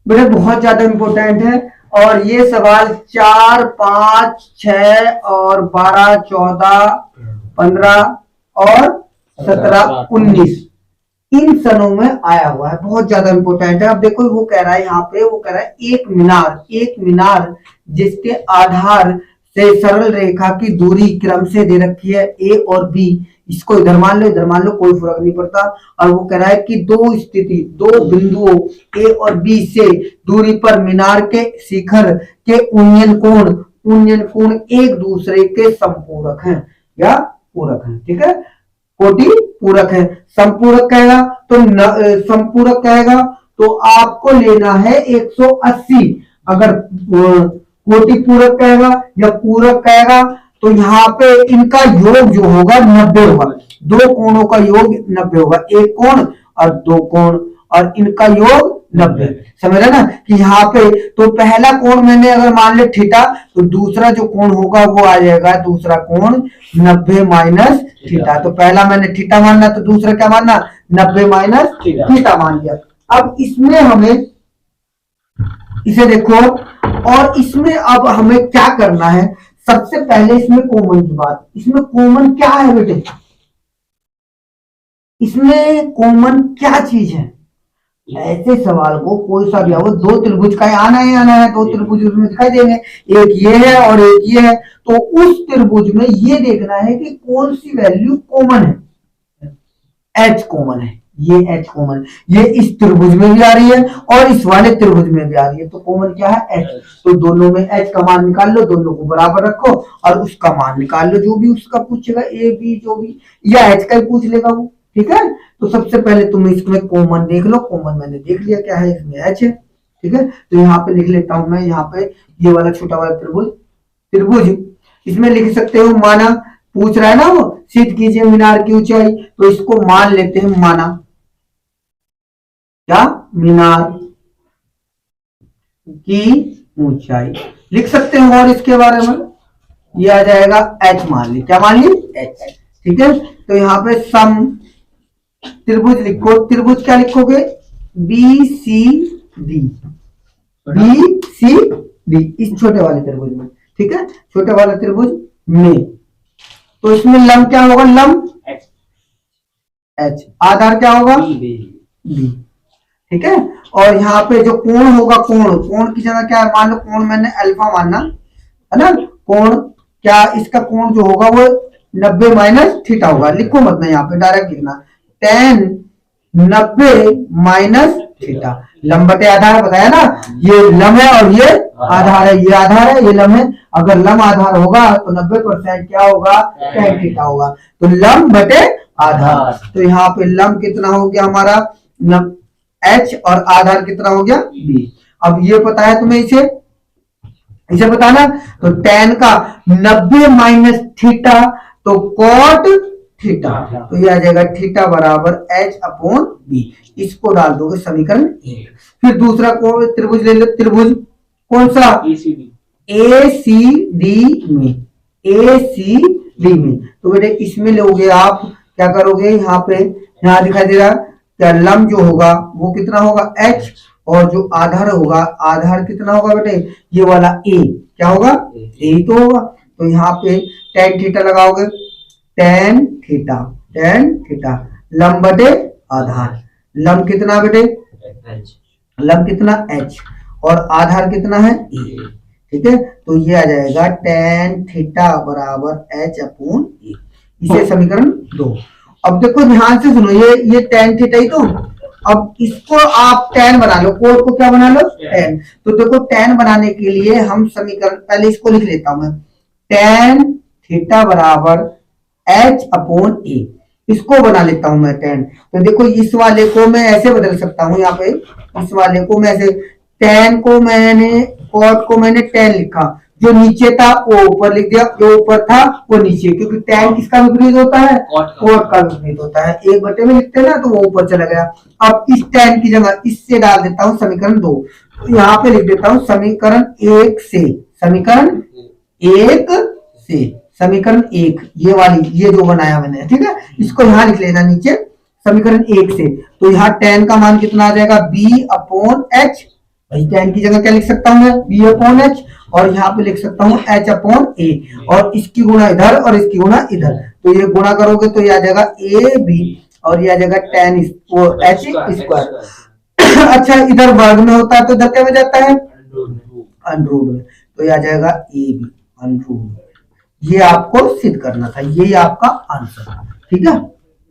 बेटा बहुत ज्यादा इंपॉर्टेंट है। और ये सवाल 4, 5, 6 और 12, 14, 15 और 17, 19 इन सनों में आया हुआ है, बहुत ज्यादा इंपॉर्टेंट है। अब देखो वो कह रहा है यहाँ पे, वो कह रहा है एक मीनार जिसके आधार से सरल रेखा की दूरी क्रम से दे रखी है ए और बी, इसको इधर मान लो, कोई फर्क नहीं पड़ता। और वो कह रहा है कि दो बिंदुओं ए और बी से दूरी पर मीनार के शिखर के उन्नयन कोण एक दूसरे के संपूरक हैं या पूरक हैं। ठीक है, कोटि पूरक है। संपूरक कहेगा तो आपको लेना है 180। अगर कोटि पूरक कहेगा या पूरक कहेगा तो यहाँ पे इनका योग जो होगा 90 होगा। दो कोणों का योग 90 होगा, एक कोण और दो कोण, और इनका योग 90। समझ रहे ना कि यहाँ पे तो पहला कोण मैंने अगर मान ले थीटा, तो दूसरा जो कोण होगा वो आ जाएगा दूसरा कोण 90 माइनस थीटा। तो पहला मैंने थीटा मानना, तो दूसरा क्या मानना, 90 माइनस थीटा मान लिया। अब इसमें हमें इसे देखो, और इसमें अब हमें क्या करना है, सबसे पहले इसमें कॉमन की बात, इसमें कॉमन क्या है बेटे, इसमें कॉमन क्या चीज है। ऐसे सवाल को कोई सा भी आओ, दो त्रिभुज का आना है, दो त्रिभुज उसमें दिखाई देंगे, एक ये है और एक ये है, तो उस त्रिभुज में ये देखना है कि कौन सी वैल्यू कॉमन है। एच कॉमन है, ये एच कॉमन, ये इस त्रिभुज में भी आ रही है और इस वाले त्रिभुज में भी आ रही है, तो कॉमन क्या है, एच। तो दोनों में एच का मान निकाल लो, दोनों को बराबर रखो और उसका मान निकाल लो, जो भी उसका पूछेगा ए बी जो भी, या एच का ही पूछ लेगा वो। ठीक है, तो सबसे पहले तुम इसमें कॉमन देख लो, कॉमन मैंने देख लिया क्या है, इसमें एच है। ठीक है, तो यहाँ पे लिख लेता हूं मैं, यहाँ पे ये वाला छोटा वाला त्रिभुज इसमें लिख सकते हो माना, पूछ रहा है ना वो, सिद्ध कीजिए मीनार की ऊंचाई, तो इसको मान लेते हैं माना, क्या, मीनार की ऊंचाई लिख सकते हो। और इसके बारे में ये आ जाएगा एच मान ली, क्या मान ली, एच। ठीक है, तो यहाँ पे सम त्रिभुज लिखो, त्रिभुज क्या लिखोगे, बी सी डी, इस छोटे वाले त्रिभुज में। ठीक है, छोटे वाले त्रिभुज में, तो इसमें लंब क्या होगा, लंब एच, आधार क्या होगा, बी। ठीक है, और यहाँ पे जो कोण होगा, कोण की जगह क्या है, मान लो कोण मैंने अल्फा मानना है ना, कोण क्या, इसका कोण जो होगा वो 90 माइनस थीटा होगा। लिखो मत ना, यहाँ पे डायरेक्ट लिखना, tan 90 माइनस थीटा। लंब बटे आधार बताया ना, ये लंब है और ये आधार है, ये आधार है ये लंब है। अगर लंब आधार होगा तो 90% क्या होगा, tan थीटा होगा। तो लंब बटे आधार, तो यहाँ पे लंब कितना हो गया हमारा h और आधार कितना हो गया b। अब ये पता है तुम्हें, इसे बताना, तो tan का 90 माइनस थीटा तो cot थीटा, तो ये आ जाएगा थीटा बराबर h अपॉन b। इसको डाल दोगे समीकरण 1। फिर दूसरा त्रिभुज ले लो, त्रिभुज कौन सा, ACD में, तो बेटे इसमें लोगे आप क्या करोगे, यहाँ पे यहाँ दिखाई दे रहा क्या, लंब जो होगा वो कितना होगा h, और जो आधार होगा, आधार कितना होगा बेटे, ये वाला a, क्या होगा, a तो होगा। तो यहाँ पे tan थीटा लगाओगे, tan थीटा लंब बटे आधार, लंब कितना बेटे, लंब कितना h और आधार कितना है a। ठीक है, तो ये आ जाएगा tan थीटा बराबर h अपॉन a, इसे समीकरण 2। अब देखो ध्यान से सुनो, ये tan थीटा ही तो, अब इसको आप tan बना लो, कोड को क्या बना लो, tan। तो देखो tan बनाने के लिए हम समीकरण, पहले इसको लिख लेता हूं मैं, tan थीटा बराबर h अपॉन a, इसको बना लेता हूं मैं tan। तो देखो इस वाले को मैं ऐसे बदल सकता हूं, यहाँ पे इस वाले को मैं ऐसे, tan को मैंने, cot को मैंने tan लिखा, जो नीचे था वो ऊपर लिख दिया, जो ऊपर था वो नीचे, क्योंकि tan किसका विपरीत होता है, cot का विपरीत होता है। एक बटे में लिखते हैं ना, तो वो ऊपर चला गया। अब इस tan की जगह इससे डाल देता हूं समीकरण 2, तो यहाँ पे लिख देता हूं समीकरण 1 से, समीकरण 1 ये वाली, ये जो बनाया मैंने, ठीक है, इसको यहाँ लिख लेना नीचे समीकरण 1 से। तो यहाँ tan का मान कितना आ जाएगा, b अपॉन h, भाई tan की जगह क्या लिख सकता हूँ मैं, b अपॉन एच, और यहाँ पे लिख सकता हूँ h अपॉन ए, और इसकी गुणा इधर और इसकी गुणा इधर, तो ये गुणा करोगे तो ये आ जाएगा ए बी, और ये आ जाएगा tan एच स्क्वायर। अच्छा इधर वर्ग में होता है तो इधर क्या में जाता है, अंडररूट में, तो ये आ जाएगा ए बी अंडररूट। ये आपको सिद्ध करना था, यही आपका आंसर, ठीक है।